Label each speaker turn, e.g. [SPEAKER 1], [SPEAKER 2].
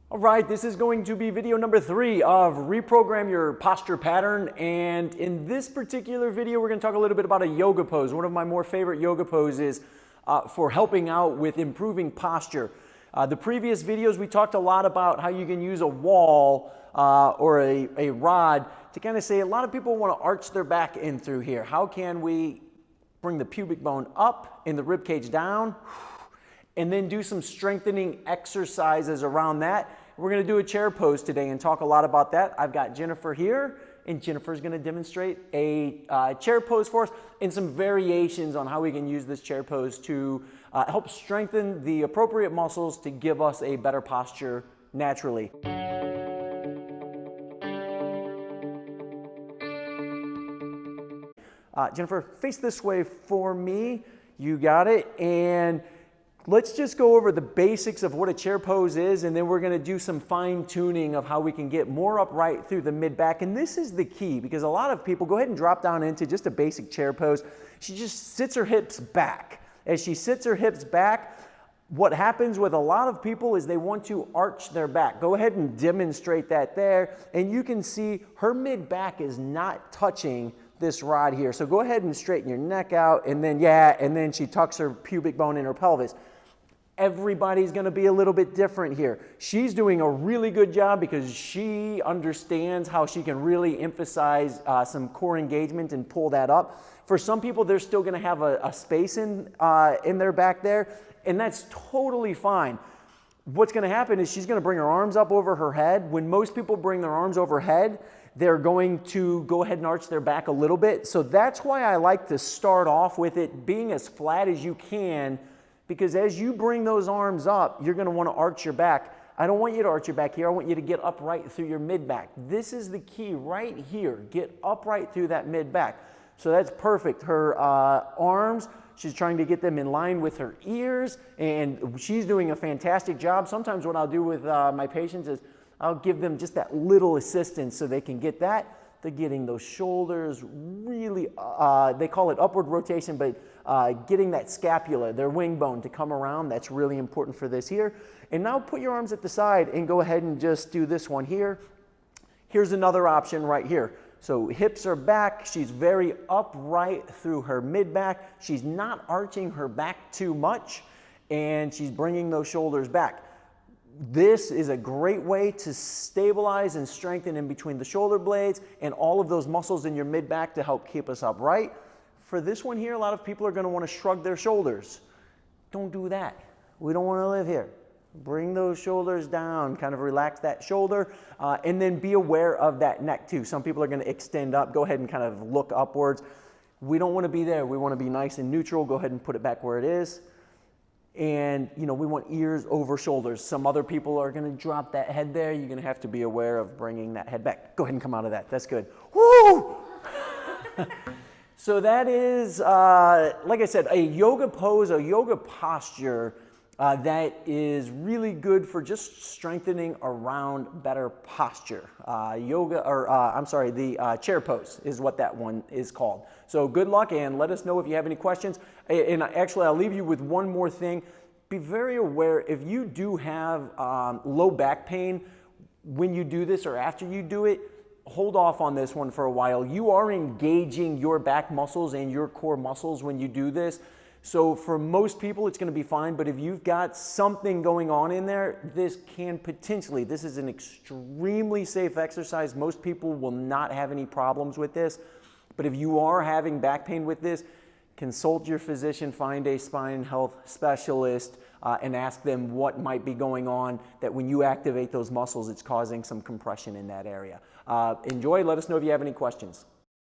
[SPEAKER 1] All right, this is going to be video number 3 of Reprogram Your Posture Pattern. And in this particular video, we're going to talk a little bit about a yoga pose. One of my more favorite yoga poses for helping out with improving posture. The previous videos, we talked a lot about how you can use a wall or a rod to kind of say, a lot of people want to arch their back in through here. How can we bring the pubic bone up and the rib cage down? And then do some strengthening exercises around that. We're going to do a chair pose today and talk a lot about that. I've got Jennifer here, and Jennifer's going to demonstrate a chair pose for us and some variations on how we can use this chair pose to help strengthen the appropriate muscles to give us a better posture naturally. Jennifer, face this way for me. You got it. And let's just go over the basics of what a chair pose is, and then we're going to do some fine-tuning of how we can get more upright through the mid-back. And this is the key, because a lot of people go ahead and drop down into just a basic chair pose. She just sits her hips back. As she sits her hips back, what happens with a lot of people is they want to arch their back. Go ahead and demonstrate that there, and you can see her mid-back is not touching this rod here. So go ahead and straighten your neck out, and then she tucks her pubic bone in her pelvis. Everybody's going to be a little bit different here. She's doing a really good job because she understands how she can really emphasize some core engagement and pull that up. For some people, they're still going to have a space in their back there, and that's totally fine. What's going to happen is she's going to bring her arms up over her head. When most people bring their arms overhead, they're going to go ahead and arch their back a little bit. So that's why I like to start off with it being as flat as you can, because as you bring those arms up, you're going to want to arch your back. I don't want you to arch your back here. I want you to get upright through your mid-back. This is the key right here. Get upright through that mid-back. So that's perfect. Her arms, she's trying to get them in line with her ears, and she's doing a fantastic job. Sometimes what I'll do with my patients is I'll give them just that little assistance so they can get that. They're getting those shoulders really, they call it upward rotation, but getting that scapula, their wing bone, to come around. That's really important for this here. And now put your arms at the side and go ahead and just do this one here. Here's another option right here. So hips are back. She's very upright through her mid-back. She's not arching her back too much, and she's bringing those shoulders back. This is a great way to stabilize and strengthen in between the shoulder blades and all of those muscles in your mid-back to help keep us upright. For this one here, a lot of people are going to want to shrug their shoulders. Don't do that. We don't want to live here. Bring those shoulders down, kind of relax that shoulder, and then be aware of that neck too. Some people are going to extend up. Go ahead and kind of look upwards. We don't want to be there. We want to be nice and neutral. Go ahead and put it back where it is. And, you know, we want ears over shoulders. Some other people are going to drop that head there. You're going to have to be aware of bringing that head back. Go ahead and come out of that. That's good. Woo! So that is, like I said, a yoga pose, a yoga posture that is really good for just strengthening around better posture. The chair pose is what that one is called. So good luck, and let us know if you have any questions. And actually, I'll leave you with one more thing. Be very aware, if you do have low back pain when you do this or after you do it, hold off on this one for a while. You are engaging your back muscles and your core muscles when you do this. So for most people, it's going to be fine. But if you've got something going on in there, this is an extremely safe exercise. Most people will not have any problems with this. But if you are having back pain with this, consult your physician, find a spine health specialist, and ask them what might be going on, that when you activate those muscles, it's causing some compression in that area. Enjoy. Let us know if you have any questions.